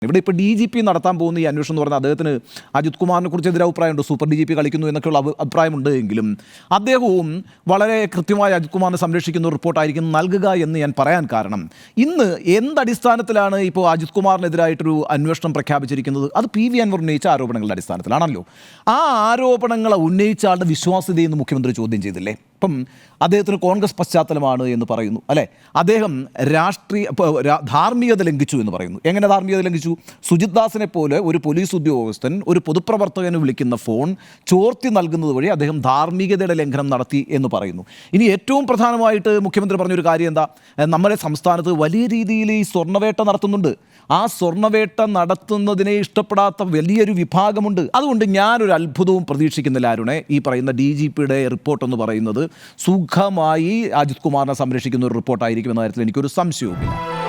ഇവിടെ ഇപ്പോൾ DGP നടത്താൻ പോകുന്ന ഈ അന്വേഷണം എന്ന് പറഞ്ഞാൽ അദ്ദേഹത്തിന് അജിത് കുമാറിനെ കുറിച്ച് എതിരഭിപ്രായമുണ്ട്. സൂപ്പർ DGP കളിക്കുന്നു എന്നൊക്കെയുള്ള അഭിപ്രായമുണ്ട് എങ്കിലും അദ്ദേഹവും വളരെ കൃത്യമായി അജിത് കുമാറിനെ സംരക്ഷിക്കുന്ന ഒരു റിപ്പോർട്ടായിരിക്കും നൽകുക എന്ന് ഞാൻ പറയാൻ കാരണം, ഇന്ന് എന്തടിസ്ഥാനത്തിലാണ് ഇപ്പോൾ അജിത് കുമാറിനെതിരായിട്ടൊരു അന്വേഷണം പ്രഖ്യാപിച്ചിരിക്കുന്നത്? അത് PV അൻവർ ഉന്നയിച്ച ആരോപണങ്ങളുടെ അടിസ്ഥാനത്തിലാണല്ലോ. ആ ആരോപണങ്ങളെ ഉന്നയിച്ച ആളുടെ വിശ്വാസ്യതയെന്ന് മുഖ്യമന്ത്രി ചോദ്യം ചെയ്തില്ലേ? ഇപ്പം അദ്ദേഹത്തിന് കോൺഗ്രസ് പശ്ചാത്തലമാണ് എന്ന് പറയുന്നു, അല്ലേ? അദ്ദേഹം ധാർമ്മികത ലംഘിച്ചു എന്ന് പറയുന്നു. എങ്ങനെ ധാർമ്മികത ലംഘിച്ചു? സുജിത് ദാസിനെ പോലെ ഒരു പോലീസ് ഉദ്യോഗസ്ഥൻ ഒരു പൊതുപ്രവർത്തകന് വിളിക്കുന്ന ഫോൺ ചോർത്തി നൽകുന്നത് വഴി അദ്ദേഹം ധാർമ്മികതയുടെ ലംഘനം നടത്തി എന്ന് പറയുന്നു. ഇനി ഏറ്റവും പ്രധാനമായിട്ട് മുഖ്യമന്ത്രി പറഞ്ഞൊരു കാര്യം എന്താ? നമ്മുടെ സംസ്ഥാനത്ത് വലിയ രീതിയിൽ ഈ സ്വർണ്ണവേട്ട നടത്തുന്നുണ്ട്. ആ സ്വർണ്ണവേട്ട നടത്തുന്നതിനെ ഇഷ്ടപ്പെടാത്ത വലിയൊരു വിഭാഗമുണ്ട്. അതുകൊണ്ട് ഞാനൊരു അത്ഭുതവും പ്രതീക്ഷിക്കുന്നില്ല അരുണെ. ഈ പറയുന്ന DGPയുടെ റിപ്പോർട്ട് എന്ന് പറയുന്നത് സുഖമായി അജിത് കുമാറിനെ സംരക്ഷിക്കുന്ന ഒരു റിപ്പോർട്ടായിരിക്കും എന്ന കാര്യത്തിൽ എനിക്കൊരു സംശയവുമില്ല.